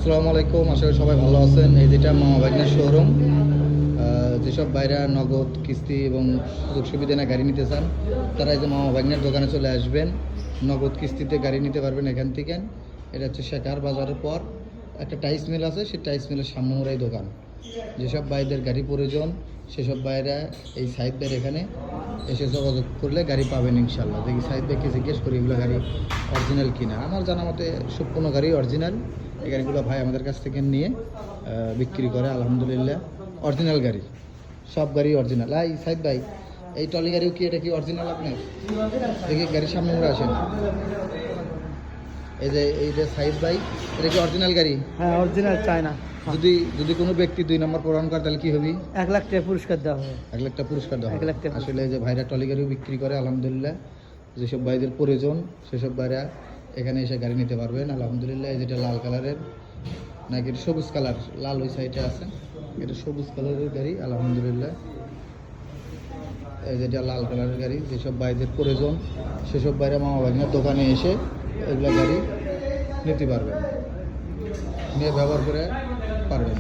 আসসালামু আলাইকুম, আশা করি সবাই ভালো আছেন। এই যেটা মামা ভাগ্নের শোরুম। যেসব বাইরা নগদ কিস্তি এবং সুযোগ সুবিধা না গাড়ি নিতে চান, তারা এই যে মামা ভাগ্নের দোকানে চলে আসবেন। নগদ কিস্তিতে গাড়ি নিতে পারবেন এখান থেকে। এটা হচ্ছে শেখার বাজারের পর একটা টাইস মিল আছে, সেই টাইস মিলের সামনে ওরাই দোকান। যেসব ভাইদের গাড়ি প্রয়োজন সেসব ভাইরা এই সাইড ভাইয়ের এখানে এসে যোগাযোগ করলে গাড়ি পাবেন ইনশাল্লাহ। দেখি সাইড ভাইকে জিজ্ঞেস করি এগুলো গাড়ি অরিজিনাল কিনা। আমার জানা মতে সম্পূর্ণ গাড়ি অরিজিনাল। এই গাড়িগুলো ভাই আমাদের কাছ থেকে নিয়ে বিক্রি করে আলহামদুলিল্লাহ। অরিজিনাল গাড়ি, সব গাড়ি অরিজিনাল। এই সাইড ভাই, এই টলি গাড়িও কি, এটা কি অরিজিনাল আপনার? দেখি গাড়ির সামনে করে আসেন। এই যে সাইড ভাই, এটা কি অরিজিনাল গাড়ি? হ্যাঁ, অরিজিনাল চায়না। যদি যদি কোনো ব্যক্তি 2 নম্বর প্রদান করে তাহলে কি হবে? 1 লাখ টাকা পুরস্কার দেওয়া হবে। 1 লাখ টাকা পুরস্কার দেওয়া 1 লাখ হবে। টাকা আসলে এই যে ভাইরা টলি গাড়িও বিক্রি করে আলহামদুলিল্লাহ। যেসব ভাইদের প্রয়োজন সেসব ভাইরা এখানে এসে গাড়ি নিতে পারবেন আলহামদুলিল্লাহ। এই যেটা লাল কালারের, নাকি এটা সবুজ কালার, লাল ওই সাইডে আছে, এটা সবুজ কালারের গাড়ি আলহামদুলিল্লাহ। এই যেটা লাল কালারের গাড়ি, যেসব ভাইদের প্রয়োজন সেসব ভাইরা মামা ভাগ্নের দোকানে এসে এগুলো গাড়ি নিতে পারবেন, নিয়ে ব্যবহার করে পারবেন।